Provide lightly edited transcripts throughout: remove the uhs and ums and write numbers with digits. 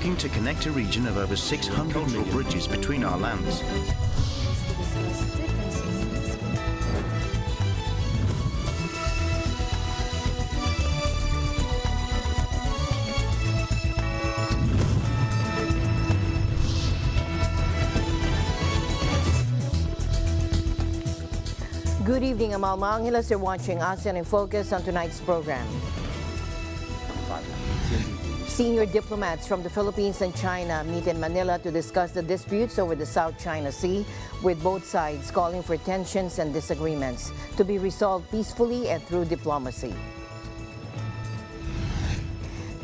looking to connect a region of over 600 million bridges between our lands. Good evening, I'm Alma Angeles. You're watching ASEAN in Focus on tonight's program. Senior diplomats from the Philippines and China meet in Manila to discuss the disputes over the South China Sea, with both sides calling for tensions and disagreements to be resolved peacefully and through diplomacy.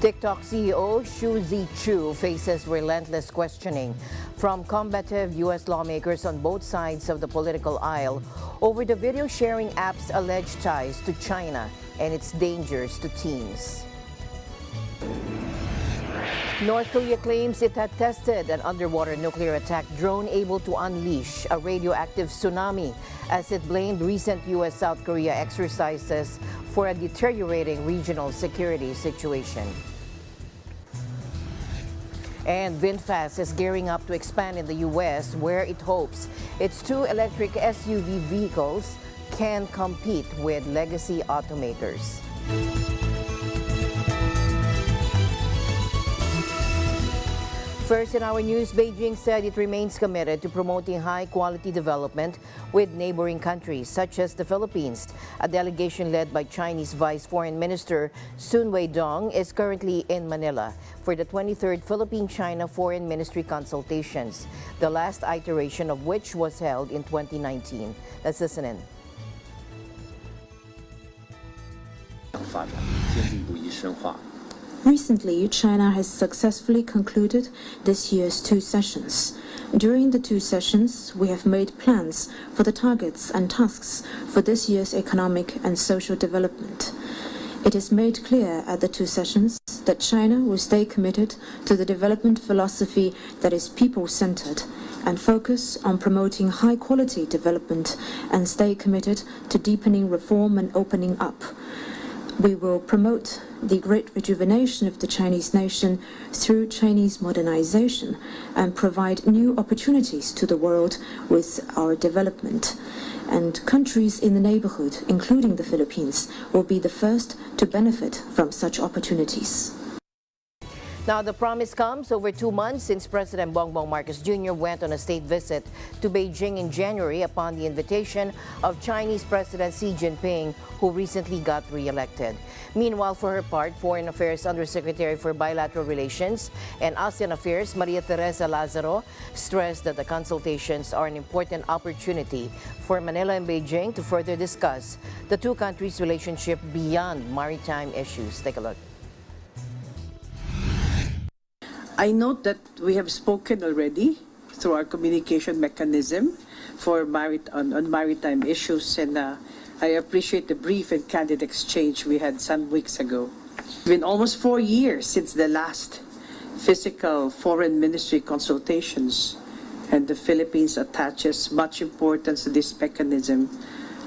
TikTok CEO Xu Zichu faces relentless questioning from combative U.S. lawmakers on both sides of the political aisle over the video sharing app's alleged ties to China and its dangers to teens. North Korea claims it had tested an underwater nuclear attack drone able to unleash a radioactive tsunami as it blamed recent U.S.-South Korea exercises for a deteriorating regional security situation. And VinFast is gearing up to expand in the U.S., where it hopes its two electric SUV vehicles can compete with legacy automakers. First in our news, Beijing said it remains committed to promoting high-quality development with neighboring countries such as the Philippines. A delegation led by Chinese Vice Foreign Minister Sun Weidong is currently in Manila for the 23rd Philippine-China Foreign Ministry consultations, the last iteration of which was held in 2019. Let's listen in. Recently, China has successfully concluded this year's two sessions. During the two sessions, we have made plans for the targets and tasks for this year's economic and social development. It is made clear at the two sessions that China will stay committed to the development philosophy that is people-centered and focus on promoting high-quality development and stay committed to deepening reform and opening up. We will promote the great rejuvenation of the Chinese nation through Chinese modernization and provide new opportunities to the world with our development. And countries in the neighborhood, including the Philippines, will be the first to benefit from such opportunities. Now, the promise comes over 2 months since President Bongbong Marcos Jr. went on a state visit to Beijing in January upon the invitation of Chinese President Xi Jinping, who recently got re-elected. Meanwhile, for her part, Foreign Affairs Undersecretary for Bilateral Relations and ASEAN Affairs, Maria Teresa Lazaro, stressed that the consultations are an important opportunity for Manila and Beijing to further discuss the two countries' relationship beyond maritime issues. Take a look. I note that we have spoken already through our communication mechanism for on maritime issues, and I appreciate the brief and candid exchange we had some weeks ago. It's been almost 4 years since the last physical foreign ministry consultations, and the Philippines attaches much importance to this mechanism,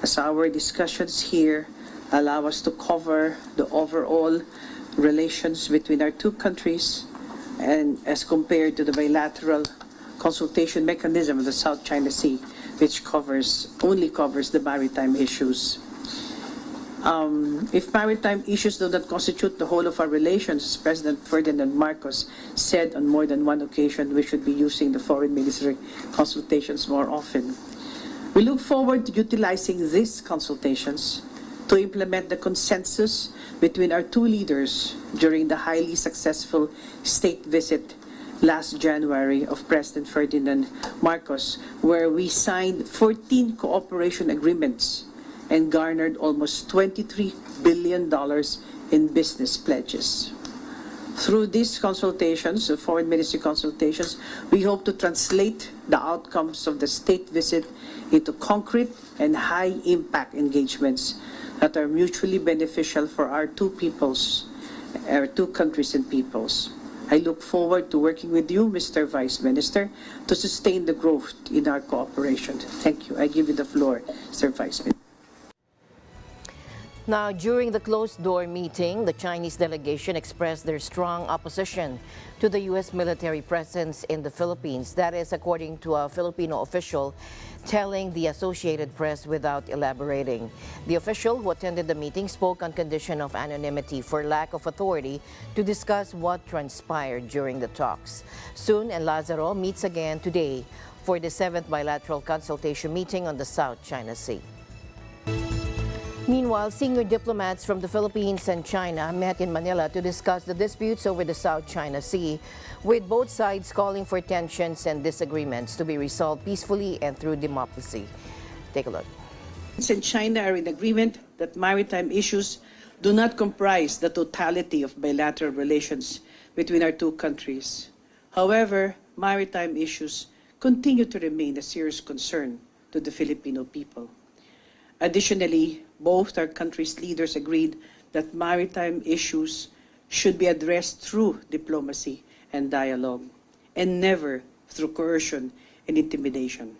as our discussions here allow us to cover the overall relations between our two countries, and as compared to the bilateral consultation mechanism of the South China Sea, which only covers the maritime issues. If maritime issues do not constitute the whole of our relations, as President Ferdinand Marcos said on more than one occasion, we should be using the foreign ministry consultations more often. We look forward to utilizing these consultations to implement the consensus between our two leaders during the highly successful state visit last January of President Ferdinand Marcos, where we signed 14 cooperation agreements and garnered almost $23 billion in business pledges. Through these consultations, the foreign ministry consultations, we hope to translate the outcomes of the state visit into concrete and high-impact engagements that are mutually beneficial for our two peoples, our two countries and peoples. I look forward to working with you, Mr. Vice Minister, to sustain the growth in our cooperation. Thank you. I give you the floor, Mr. Vice Minister. Now, during the closed-door meeting, the Chinese delegation expressed their strong opposition to the U.S. military presence in the Philippines. That is, according to a Filipino official telling the Associated Press without elaborating. The official who attended the meeting spoke on condition of anonymity for lack of authority to discuss what transpired during the talks. Sun and Lazaro meets again today for the 7th bilateral consultation meeting on the South China Sea. Meanwhile, senior diplomats from the Philippines and China met in Manila to discuss the disputes over the South China Sea, with both sides calling for tensions and disagreements to be resolved peacefully and through diplomacy. Take a look. France and China are in agreement that maritime issues do not comprise the totality of bilateral relations between our two countries. However, maritime issues continue to remain a serious concern to the Filipino people. Additionally, both our countries' leaders agreed that maritime issues should be addressed through diplomacy and dialogue, and never through coercion and intimidation.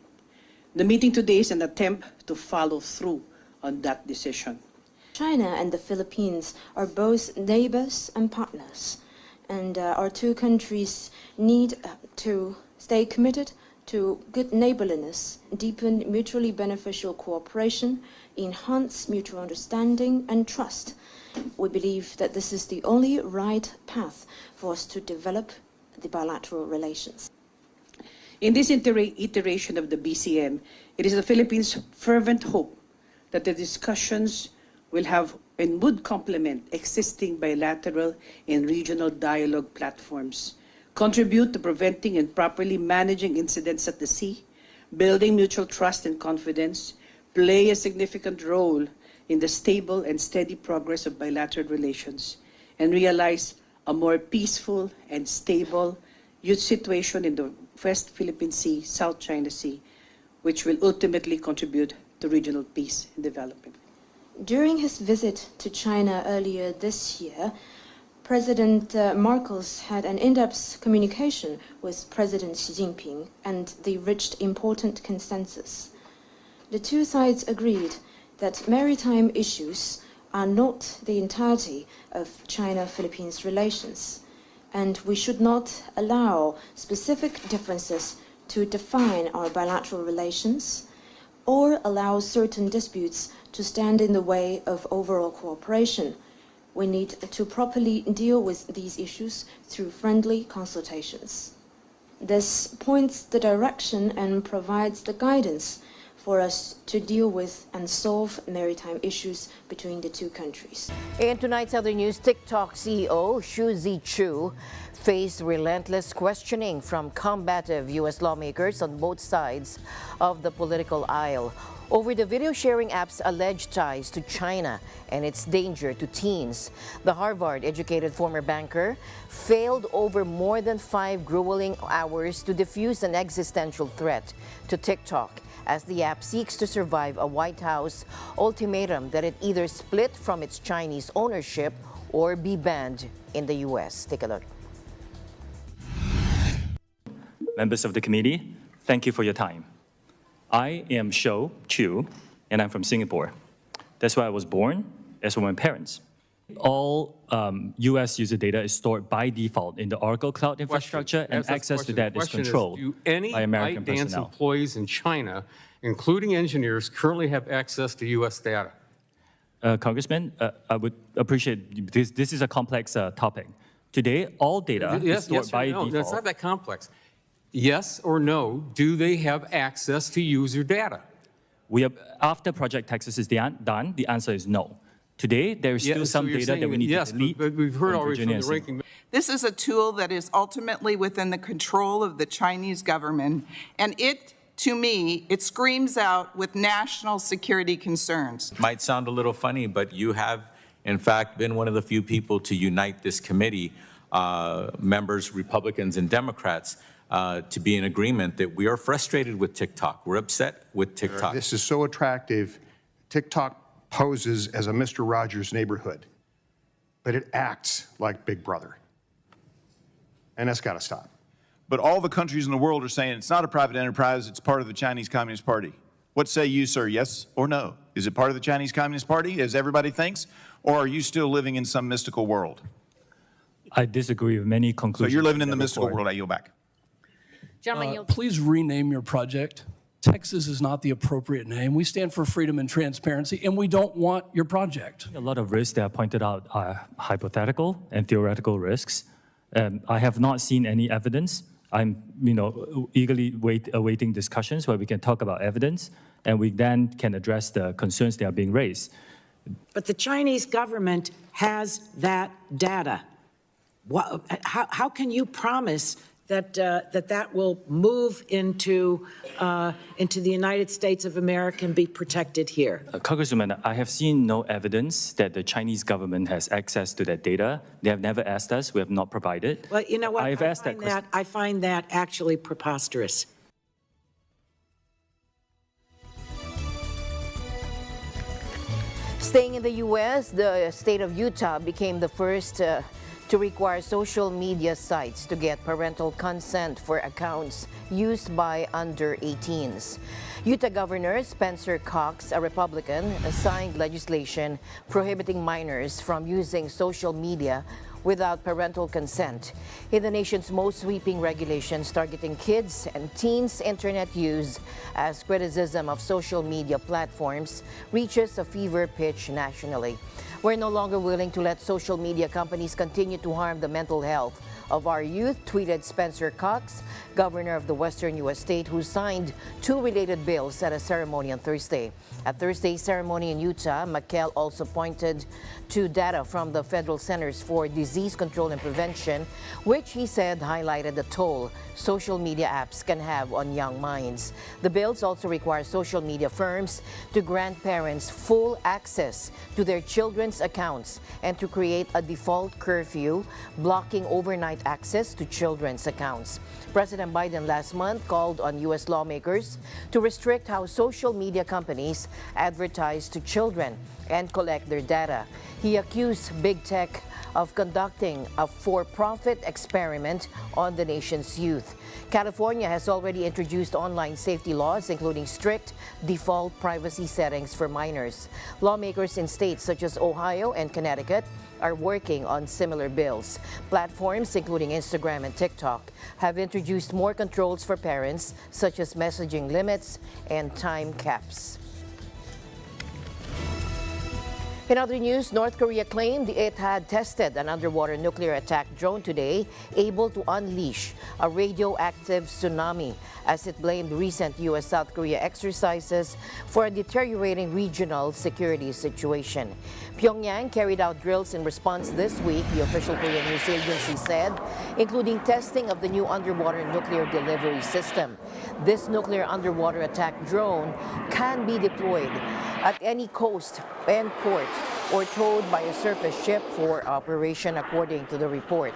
The meeting today is an attempt to follow through on that decision. China and the Philippines are both neighbors and partners, and our two countries need to stay committed to good neighborliness, deepen mutually beneficial cooperation, enhance mutual understanding and trust. We believe that this is the only right path for us to develop the bilateral relations. In this iteration of the BCM, it is the Philippines' fervent hope that the discussions will have and would complement existing bilateral and regional dialogue platforms, contribute to preventing and properly managing incidents at the sea, building mutual trust and confidence, play a significant role in the stable and steady progress of bilateral relations, and realize a more peaceful and stable situation in the West Philippine Sea, South China Sea, which will ultimately contribute to regional peace and development. During his visit to China earlier this year, President Marcos had an in-depth communication with President Xi Jinping, and they reached important consensus. The two sides agreed that maritime issues are not the entirety of China-Philippines relations, and we should not allow specific differences to define our bilateral relations or allow certain disputes to stand in the way of overall cooperation. We need to properly deal with these issues through friendly consultations. This points the direction and provides the guidance for us to deal with and solve maritime issues between the two countries. In tonight's other news, TikTok CEO Xu Zichu faced relentless questioning from combative U.S. lawmakers on both sides of the political aisle over the video-sharing app's alleged ties to China and its danger to teens. The Harvard-educated former banker failed over more than 5 grueling hours to defuse an existential threat to TikTok as the app seeks to survive a White House ultimatum that it either split from its Chinese ownership or be banned in the U.S. Take a look. Members of the committee, thank you for your time. I am Shou Chu, and I'm from Singapore. That's where I was born, as were my parents. All U.S. user data is stored by default in the Oracle Cloud infrastructure, and access to that is controlled by American personnel. Any ByteDance employees in China, including engineers, currently have access to U.S. data? Congressman, I would appreciate this. This is a complex topic. Today, all data is stored by default. No, it's not that complex. Yes or no, do they have access to user data? After Project Texas is done, the answer is no. Today, there is still some data that we need to delete. Yes, but we've heard already from the ranking. This is a tool that is ultimately within the control of the Chinese government, and to me, it screams out with national security concerns. Might sound a little funny, but you have, in fact, been one of the few people to unite this committee, members, Republicans and Democrats, to be in agreement that we are frustrated with TikTok. We're upset with TikTok. This is so attractive. TikTok poses as a Mr. Rogers neighborhood, but it acts like Big Brother. And that's got to stop. But all the countries in the world are saying it's not a private enterprise, it's part of the Chinese Communist Party. What say you, sir? Yes or no? Is it part of the Chinese Communist Party, as everybody thinks, or are you still living in some mystical world? I disagree with many So conclusions. you're living in the that mystical report. world. I yield back. Please rename your project. Texas is not the appropriate name. We stand for freedom and transparency, and we don't want your project. A lot of risks that are pointed out are hypothetical and theoretical risks. I have not seen any evidence. I'm, eagerly awaiting discussions where we can talk about evidence, and we then can address the concerns that are being raised. But the Chinese government has that data. How can you promise that that will move into the United States of America and be protected here? Congresswoman, I have seen no evidence that the Chinese government has access to that data. They have never asked us. We have not provided. Well, you know what? I find that actually preposterous. Staying in the U.S., the state of Utah became the first to require social media sites to get parental consent for accounts used by under 18s. Utah Governor Spencer Cox, a Republican, signed legislation prohibiting minors from using social media without parental consent in the nation's most sweeping regulations targeting kids and teens' internet use, as criticism of social media platforms reaches a fever pitch nationally. We're no longer willing to let social media companies continue to harm the mental health of our youth, tweeted Spencer Cox, governor of the western U.S. state, who signed two related bills at a ceremony on Thursday. At Thursday's ceremony in Utah, McKell also pointed to data from the Federal Centers for Disease Control and Prevention, which he said highlighted the toll social media apps can have on young minds. The bills also require social media firms to grant parents full access to their children's accounts and to create a default curfew blocking overnight access to children's accounts. President Biden last month called on U.S. lawmakers to restrict how social media companies advertise to children and collect their data. He accused big tech of conducting a for-profit experiment on the nation's youth. California has already introduced online safety laws, including strict default privacy settings for minors. Lawmakers in states such as Ohio and Connecticut are working on similar bills. Platforms, including Instagram and TikTok, have introduced more controls for parents, such as messaging limits and time caps. In other news, North Korea claimed it had tested an underwater nuclear attack drone today, able to unleash a radioactive tsunami, as it blamed recent U.S.-South Korea exercises for a deteriorating regional security situation. Pyongyang carried out drills in response this week, the official Korean news agency said, including testing of the new underwater nuclear delivery system. This nuclear underwater attack drone can be deployed at any coast and port or towed by a surface ship for operation, according to the report.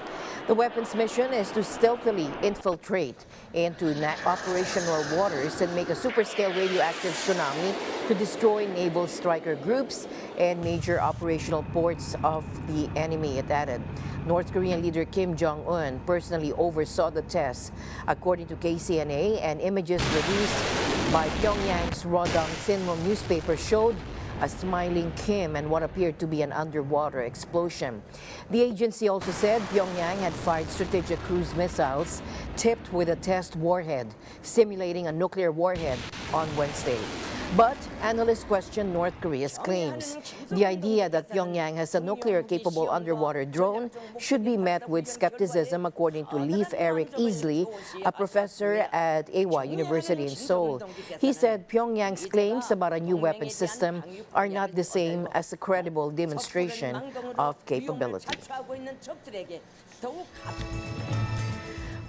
The weapon's mission is to stealthily infiltrate into operational waters and make a super-scale radioactive tsunami to destroy naval striker groups and major operational ports of the enemy, it added. North Korean leader Kim Jong-un personally oversaw the tests, according to KCNA, and images released by Pyongyang's Rodong Sinmun newspaper showed a smiling Kim and what appeared to be an underwater explosion. The agency also said Pyongyang had fired strategic cruise missiles tipped with a test warhead, simulating a nuclear warhead on Wednesday. But analysts question North Korea's claims. The idea that Pyongyang has a nuclear-capable underwater drone should be met with skepticism, according to Leif Eric Easley, a professor at Awa University in Seoul. He said Pyongyang's claims about a new weapon system are not the same as a credible demonstration of capability.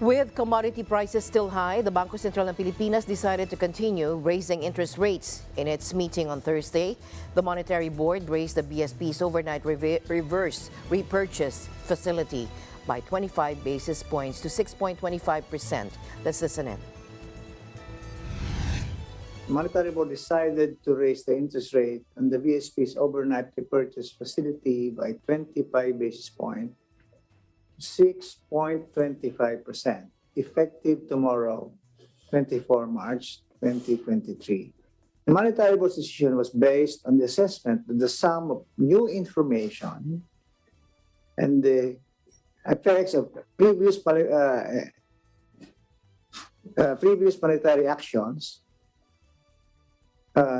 With commodity prices still high, the Bangko Sentral ng Pilipinas decided to continue raising interest rates in its meeting on Thursday. The Monetary Board raised the BSP's overnight reverse repurchase facility by 25 basis points to 6.25%. Let's listen in. The Monetary Board decided to raise the interest rate on the BSP's overnight repurchase facility by 25 basis points. 6.25%, effective tomorrow, 24 March 2023. The Monetary Board's decision was based on the assessment that the sum of new information and the effects of previous monetary actions,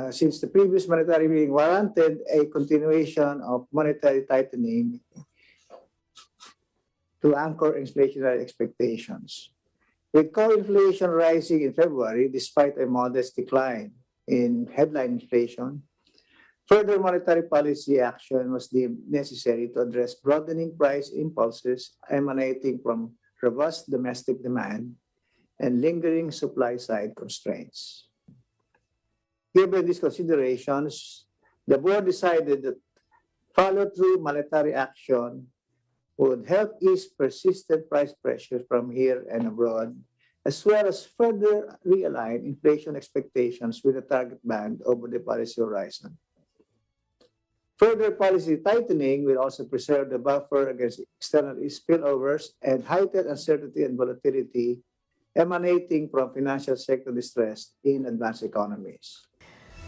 since the previous monetary being warranted a continuation of monetary tightening to anchor inflationary expectations. With core inflation rising in February despite a modest decline in headline inflation, further monetary policy action was deemed necessary to address broadening price impulses emanating from robust domestic demand and lingering supply-side constraints. Given these considerations, the board decided that follow-through monetary action would help ease persistent price pressures from here and abroad, as well as further realign inflation expectations with the target band over the policy horizon. Further policy tightening will also preserve the buffer against external spillovers and heightened uncertainty and volatility emanating from financial sector distress in advanced economies.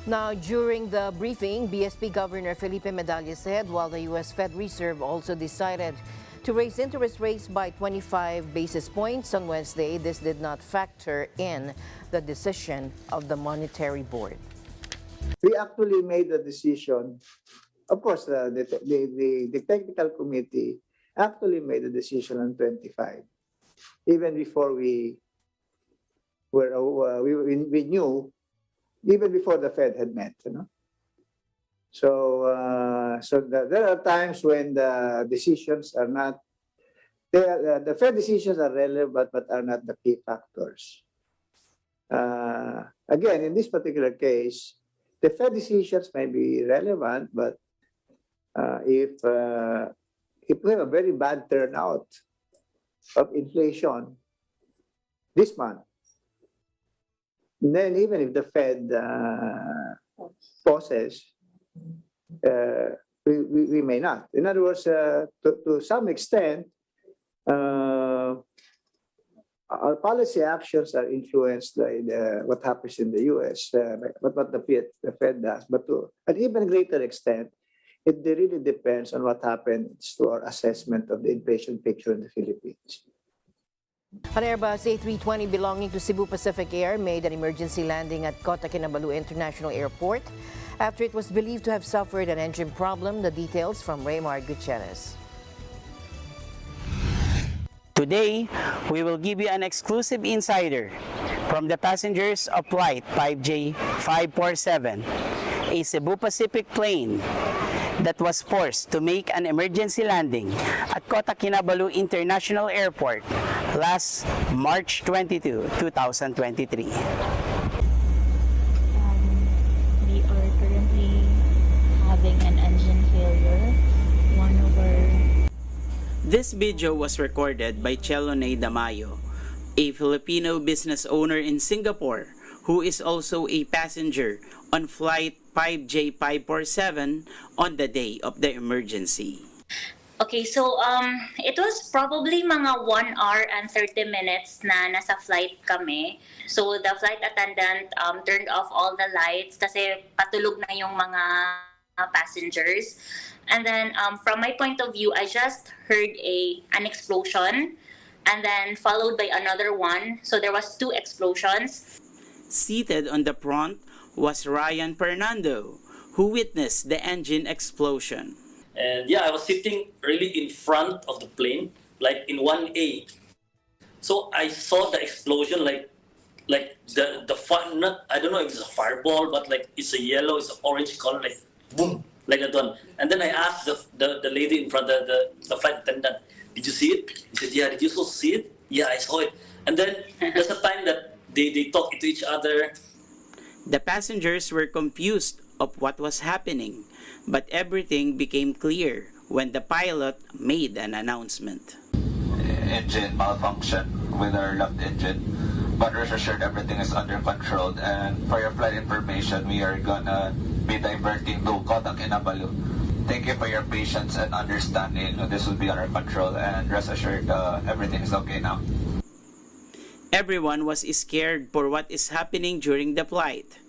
Now, during the briefing, BSP Governor Felipe Medalla said while the U.S. Fed Reserve also decided to raise interest rates by 25 basis points on Wednesday, this did not factor in the decision of the Monetary Board. We actually made the decision. Of course, the technical committee actually made a decision on 25, even before we knew, even before the Fed had met. So there are times when the decisions are not. The Fed decisions are relevant, but are not the key factors. Again, in this particular case, the Fed decisions may be relevant, but if we have a very bad turnout of inflation this month, then even if the Fed pauses, we may not. In other words, to some extent, our policy actions are influenced by what happens in the U.S., what the Fed does, but to an even greater extent, it really depends on what happens to our assessment of the inflation picture in the Philippines. An Airbus A320 belonging to Cebu Pacific Air made an emergency landing at Kota Kinabalu International Airport after it was believed to have suffered an engine problem. The details from Raymar Gutierrez. Today, we will give you an exclusive insider from the passengers of Flight 5J547, a Cebu Pacific plane that was forced to make an emergency landing at Kota Kinabalu International Airport last March 22, 2023. We are currently having an engine failure. This video was recorded by Chelone Damayo, a Filipino business owner in Singapore who is also a passenger on Flight 5J547 on the day of the emergency. Okay, so it was probably mga 1 hour and 30 minutes na nasa flight kami. So the flight attendant turned off all the lights kasi patulog na yung mga passengers. And then from my point of view, I just heard an explosion and then followed by another one. So there was 2 explosions. Seated on the front was Ryan Fernando, who witnessed the engine explosion. And yeah, I was sitting really in front of the plane, like in 1A. So I saw the explosion, like the fire, not, I don't know if it's a fireball, but like it's a yellow, it's an orange color, like boom, like that one. And then I asked the lady in front of the flight attendant, did you see it? He said, yeah, did you also see it? Yeah, I saw it. And then there's a time that they talk to each other. The passengers were confused of what was happening, but everything became clear when the pilot made an announcement. Engine malfunction with our left engine, but rest assured everything is under control. And for your flight information, we are gonna be diverting to Kota Kinabalu. Thank you for your patience and understanding. This will be under control, and rest assured everything is okay now. Everyone was scared for what is happening during the flight.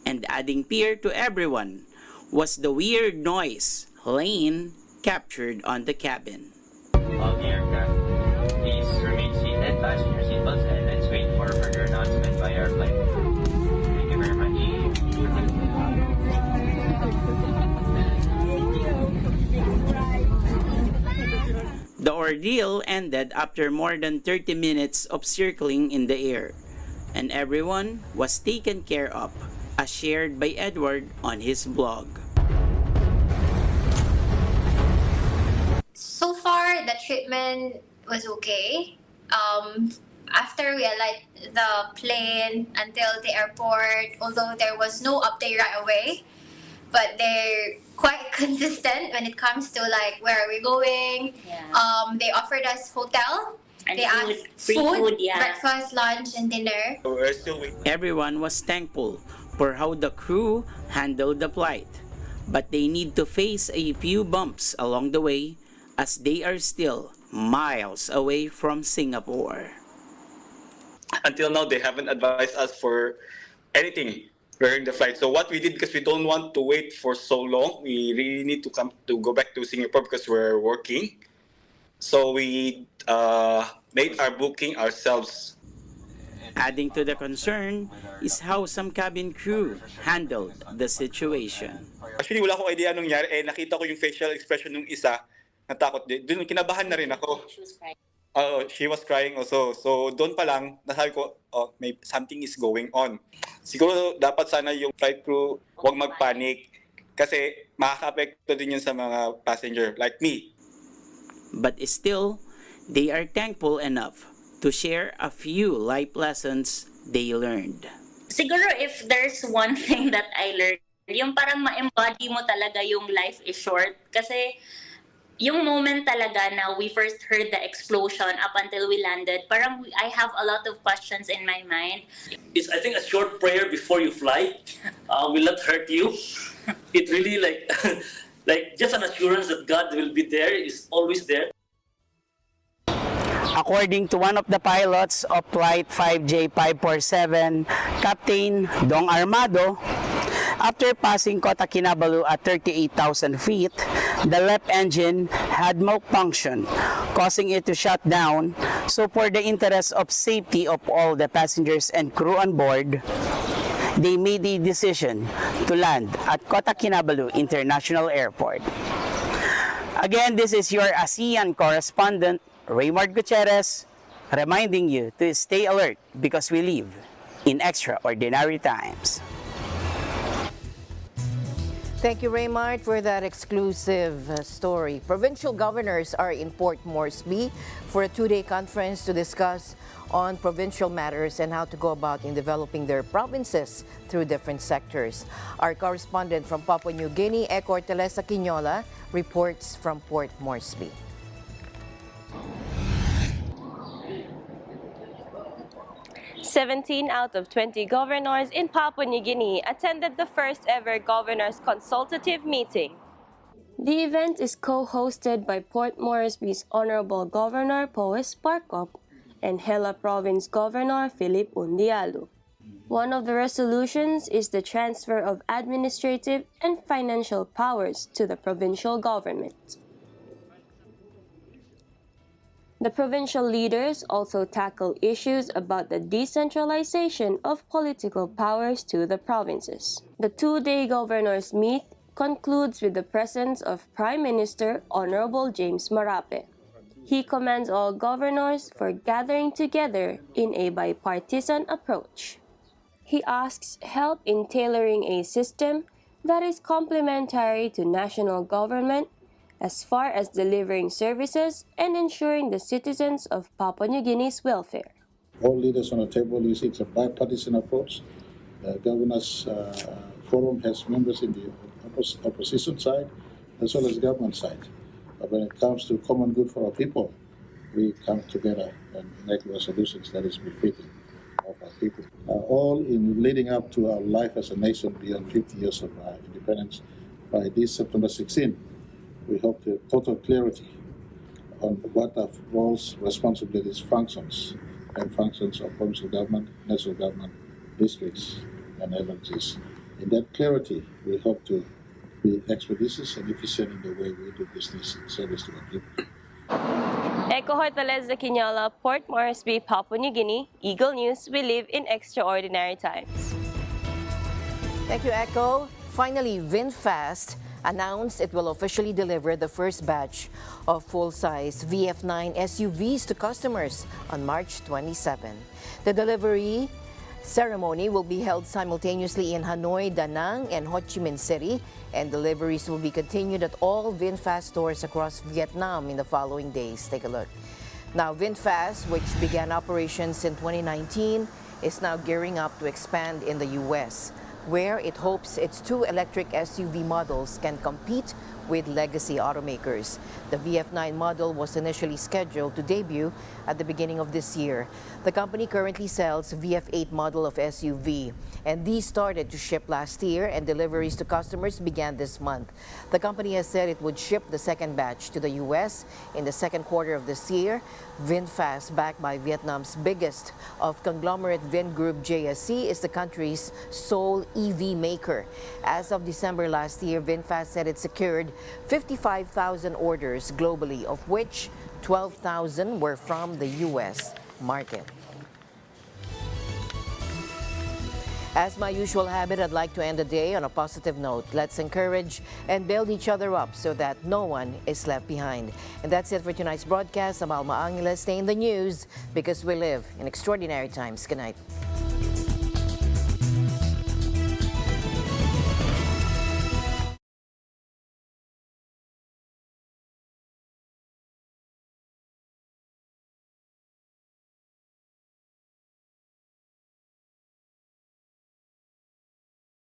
And adding fear to everyone was the weird noise Lane captured on the cabin. All the aircraft, please remain seated, fasten your seatbelts, and let's wait for further announcement by our flight. Thank you very much. The ordeal ended after more than 30 minutes of circling in the air, and everyone was taken care of, as shared by Edward on his blog. So far, the treatment was okay. After we alight the plane until the airport, although there was no update right away, but they're quite consistent when it comes to like where are we going. Yeah. They offered us hotel. And they food, asked free food, yeah. breakfast, lunch, and dinner. We're still waiting. Everyone was thankful for how the crew handled the flight, but they need to face a few bumps along the way as they are still miles away from Singapore. Until now, they haven't advised us for anything during the flight. So what we did, because we don't want to wait for so long, we really need to go back to Singapore because we're working. So we made our booking ourselves. Adding to the concern is how some cabin crew handled the situation. Actually, wala akong idea anong nangyari. Nakita ko yung facial expression ng isa, natakot din. Doon, kinabahan na rin ako. She was crying also. So doon pa lang, nasabi ko, something is going on. Siguro dapat sana yung flight crew huwag magpanic kasi makaka-apekto din yun sa mga passenger like me. But still, they are thankful enough to share a few life lessons they learned. Siguro if there's one thing that I learned, yung parang ma-embody mo talaga yung life is short. Kasi yung moment talaga na we first heard the explosion up until we landed, parang I have a lot of questions in my mind. It's, I think, a short prayer before you fly will not hurt you. It really like just an assurance that God will be there, is always there. According to one of the pilots of Flight 5J547, Captain Dong Armado, after passing Kota Kinabalu at 38,000 feet, the left engine had malfunction, causing it to shut down. So for the interest of safety of all the passengers and crew on board, they made a decision to land at Kota Kinabalu International Airport. Again, this is your ASEAN correspondent, Raymond Gutierrez, reminding you to stay alert because we live in extraordinary times. Thank you, Raymart, for that exclusive story. Provincial governors are in Port Moresby for a two-day conference to discuss on provincial matters and how to go about in developing their provinces through different sectors. Our correspondent from Papua New Guinea, Ecor Telesa Quinola, reports from Port Moresby. 17 out of 20 governors in Papua New Guinea attended the first ever Governors Consultative Meeting. The event is co-hosted by Port Moresby's Honorable Governor Poes Parkop and Hela Province Governor Philip Undialu. One of the resolutions is the transfer of administrative and financial powers to the provincial government. The provincial leaders also tackle issues about the decentralization of political powers to the provinces. The two-day governors' meet concludes with the presence of Prime Minister Honorable James Marape. He commends all governors for gathering together in a bipartisan approach. He asks help in tailoring a system that is complementary to national government as far as delivering services and ensuring the citizens of Papua New Guinea's welfare. All leaders on the table, you see, it's a bipartisan approach. The Governors Forum has members in the opposition side as well as government side. But when it comes to common good for our people, we come together and make resolutions that is befitting of our people. All in leading up to our life as a nation beyond 50 years of independence by this September 16. We hope to total clarity on what our roles, responsibilities, functions, and functions of provincial government, national government, districts, and agencies In that clarity, we hope to be expeditious and efficient in the way we do business in service to our people. Echo Hortalez de Quinola, Port Moresby, Papua New Guinea. Eagle News, we live in extraordinary times. Thank you, Echo. Finally, VinFast announced it will officially deliver the first batch of full-size VF9 SUVs to customers on March 27. The delivery ceremony will be held simultaneously in Hanoi, Da Nang, and Ho Chi Minh City, and deliveries will be continued at all VinFast stores across Vietnam in the following days. Take a look. Now, VinFast, which began operations in 2019, is now gearing up to expand in the U.S., where it hopes its two electric SUV models can compete with legacy automakers. The VF9 model was initially scheduled to debut at the beginning of this year. The company currently sells VF8 model of SUV, and these started to ship last year, and deliveries to customers began this month. The company has said it would ship the second batch to the U.S. in the second quarter of this year. VinFast, backed by Vietnam's biggest of conglomerate Vingroup JSC, is the country's sole EV maker. As of December last year, VinFast said it secured 55,000 orders globally, of which 12,000 were from the U.S. market. As my usual habit, I'd like to end the day on a positive note. Let's encourage and build each other up so that no one is left behind. And that's it for tonight's broadcast. I'm Alma Angeles. Stay in the news because we live in extraordinary times. Good night.